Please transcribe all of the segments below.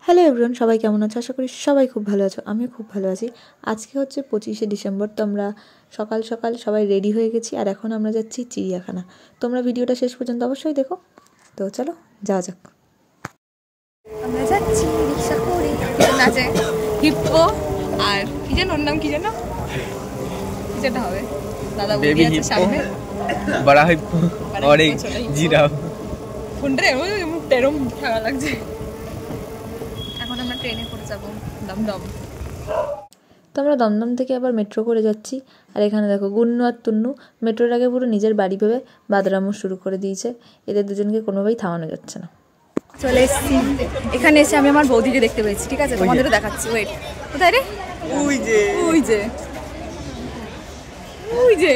Hello everyone, সবাই কেমন আছো? আশা করি সবাই খুব ভালো আছো। আমিও খুব ভালো আছি। আজকে হচ্ছে 25শে ডিসেম্বর। তো আমরা সকাল সকাল সবাই রেডি হয়ে গেছি, আর এখন আমরা যাচ্ছি চিড়িয়াখানা। তোমরা ভিডিওটা শেষ পর্যন্ত অবশ্যই দেখো। তো চলো যাওয়া যাক। আমরা যাচ্ছি রিক্সা করে, নাচে হিপ্পো আর কি যেন, ওর নাম কি যেন, যেটা হবে দাদা বৌদি আছে সামনে, বড়া হিপ্পো আর এক জিরাফ। ফোনটা মুখটা এরম ঠাড়া লাগছে। এখন আমরা ট্রেনে করে যাবো দমদম। তো আমরা দমদম থেকে আবার মেট্রো করে যাচ্ছি। আর এখানে দেখো গুন্নু আর তুন্নু মেট্রোর আগে পুরো নিজের বাড়ি ভেবে বাদরামো শুরু করে দিয়েছে। এদের দুজনকে কোনোভাবেই থামানো যাচ্ছে না। চলে এসেছি, এখানে এসে আমি আমার বৌদিকে দেখতে পেয়েছি। ঠিক আছে, তোমাদেরও দেখাচ্ছি। ওয়েট, কোথায় রে? ওই যে ওই যে ওই যে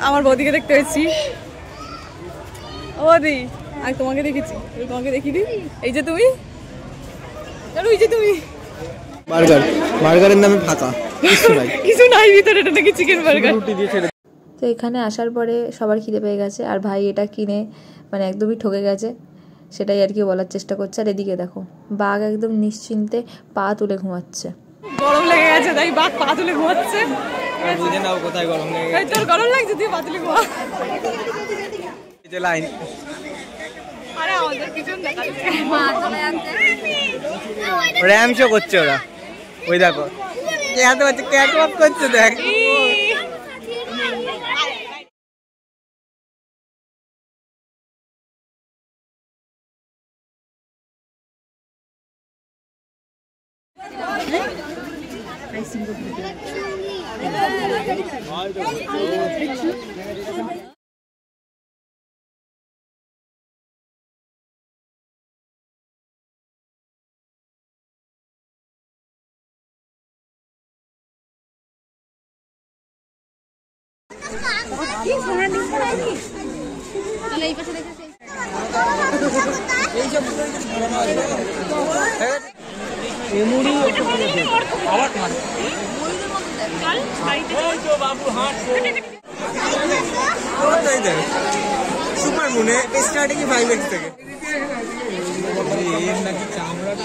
আমার বৌদিকে দেখতে পেয়েছি। ও বৌদি, আমি তোমাকে দেখেছি, তোমাকে দেখিনি। এই যে তুমি, ওই যে তুমি। বার্গারের নামে ফাঁকা, কিছু নাই ভিতরে, এটা নাকি চিকেন বার্গার। তো এখানে আসার পরে সবার খিদে পেয়ে গেছে, আর ভাই এটা কিনে মানে একদমই ঠকে গেছে, সেটাই আর কি বলার চেষ্টা করছে। আর এদিকে দেখো বাঘ একদম নিশ্চিন্তে পা তুলে ঘুমাচ্ছে। গরম লেগে গেছে তাই বাঘ পা তুলে ঘুমাচ্ছে। বুঝে নাও কোথায় গরম লেগে গেছে। তোর গরম লাগছে, তুই পা তুলে ঘুমা। এই যে লাইন, আরে আমাদের পিছন দেখাচ্ছে, মা চলে যাচ্ছে। র্যাম শো করছে ওরা। ওই দেখো ক্যাট হচ্ছে, ক্যাট ওয়াক করছে, দেখ। সুপার মুনে স্টার্টিং 5x থেকে। নাকি চামড়াটা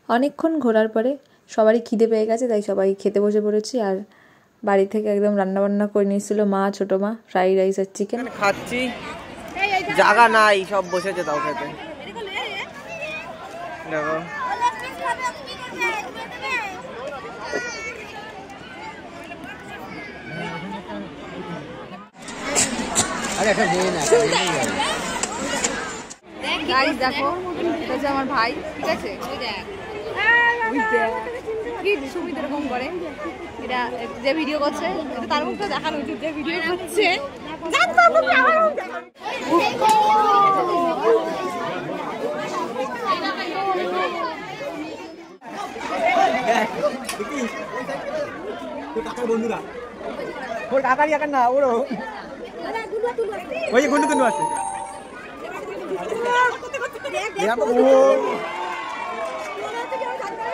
অনেকক্ষণ ঘোরার পরে সবারই খিদে পেয়ে গেছে, তাই সবাই খেতে বসে পড়েছি। আর বাড়ি থেকে একদম রান্নাবান্না করে নিয়েছিল মা, ছোটো মা, ফ্রাইড রাইস আর চিকেন। খাচ্ছি, জায়গা নাই, সব বসেছে তাও খেতে। দেখো গাইস দেখো, এটা হচ্ছে আমার ভাই। ঠিক আছে, কি সুবিধা এরকম করে, এটা যে ভিডিও করছে এটা তার মুখটা দেখানো উচিত, যে ভিডিও করছে। বন্ধুরা ওর কাকারি এখন না, ওরও ওই গুন্ডু তুন্ডু আছে।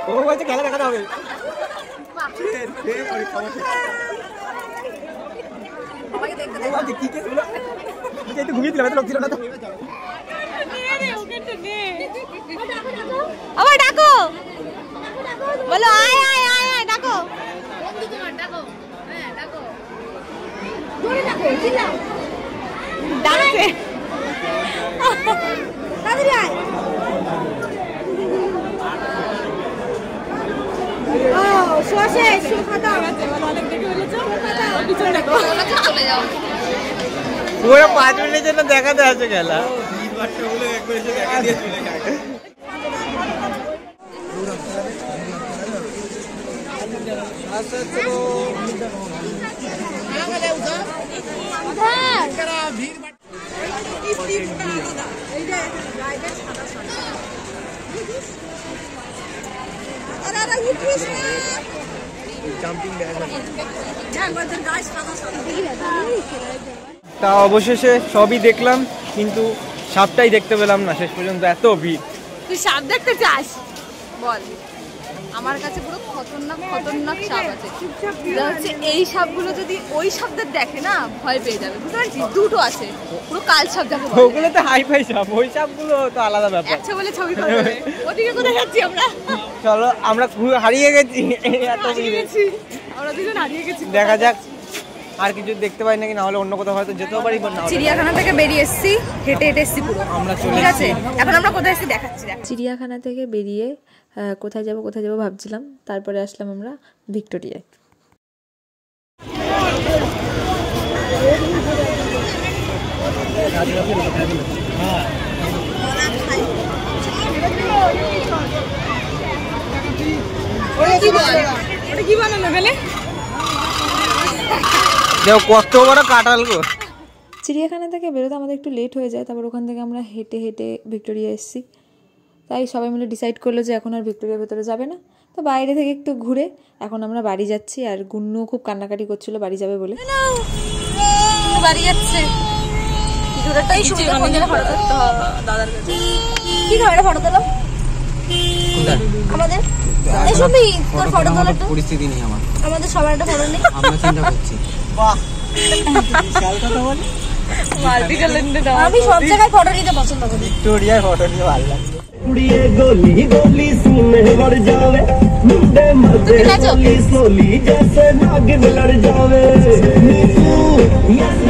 ও বলছে খেলা দেখাতে হবে। একটু ঘুমিয়েছিলাম, এত লোক ছিল না তো। আবার ডাকো, বলো আয় আয় আয় আয়, ডাকো। ডাকছে পুরো 5 মিনিটের জন্য দেখাতে আছে খেলা। তা অবশেষে সবই দেখলাম, কিন্তু সাপটাই দেখতে পেলাম না শেষ পর্যন্ত, এত ভিড়। তুই সাপ দেখতে চাস? বল। আমার কাছে পুরো খতরনাক সাপ আছে। হচ্ছে এই সাপগুলো যদি ওই সাপদের দেখে না ভয় পেয়ে যাবে, বুঝতে পারছিস? দুটো আছে, পুরো কাল সাপ দেখো। ওগুলো তো হাই ফাই সাপ, ওই সাপগুলো তো আলাদা ব্যাপার। আচ্ছা বলে ছবি করবে। ওদিকে কোথায় যাচ্ছি আমরা? চলো আমরা হারিয়ে গেছি, আমরা দুজন হারিয়ে গেছি। দেখা যাক আর কিছু দেখতে পাই নাকি, না হলে অন্য কোথাও হয়তো যেতেও পারি। চিড়িয়াখানা থেকে বেরিয়ে এসেছি, হেঁটে এসেছি পুরো আমরা চলে ঠিক আছে। এখন আমরা কোথায় এসেছি দেখাচ্ছি। চিড়িয়াখানা থেকে বেরিয়ে কোথায় যাব ভাবছিলাম, তারপরে আসলাম আমরা ভিক্টোরিয়ায়। কি বানানো গেলে কত বড় কাঁঠাল গো। চিড়িয়াখানা থেকে বেরোতে আমাদের একটু লেট হয়ে যায়, তারপর ওখান থেকে আমরা হেঁটে ভিক্টোরিয়া এসেছি। তাই সবাই মিলে ডিসাইড করলো যে এখন আর ভিক্টোরিয়ার ভেতরে যাবে না, তো বাইরে থেকে একটু ঘুরে এখন আমরা বাড়ি যাচ্ছি। আর গুন্নু খুব কান্নাকাটি করছিল বাড়ি যাবে বলে। বাড়ি যাচ্ছে আমাদের পরিস্থিতি নেই আমাদের সবার একটা ফটো নেই। আমরা চিন্তা করছি। আমি সব জায়গায় ফটো নিতে পছন্দ করি। ভিক্টোরিয়ায় ফটো নিতে ভালো লাগে। कुड़िए गोली गोली सीने बढ़ जावे मुंडे मर्दे गोली सोली जैसे नागिन लड़ जावे नीतू यस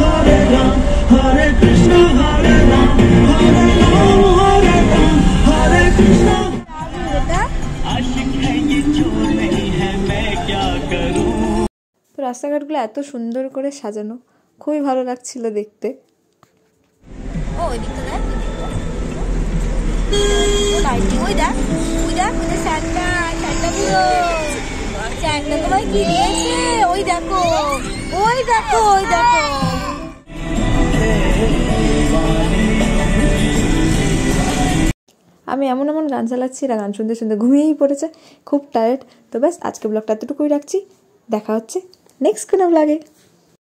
हरे राम हरे कृष्णा हरे राम हरे कृष्णा। आशिक है ये चोर नहीं है मैं क्या करूं। তো রাস্তাঘাটগুলো এত সুন্দর করে সাজানো, খুবই ভালো লাগছিল দেখতে। ওই দিকটা দেখ, ওই দেখ স্যান্টা পুরো স্যান্টা তোমায় কি দিয়েছে, ওই দেখো। আমি এমন গান চালাচ্ছি, এরা গান শুনতে শুনতে ঘুমিয়েই পড়েছে, খুব টায়ার্ড। তো ব্যাস আজকে ব্লগটা এতটুকুই রাখছি, দেখা হচ্ছে নেক্সট কোনো ব্লগে।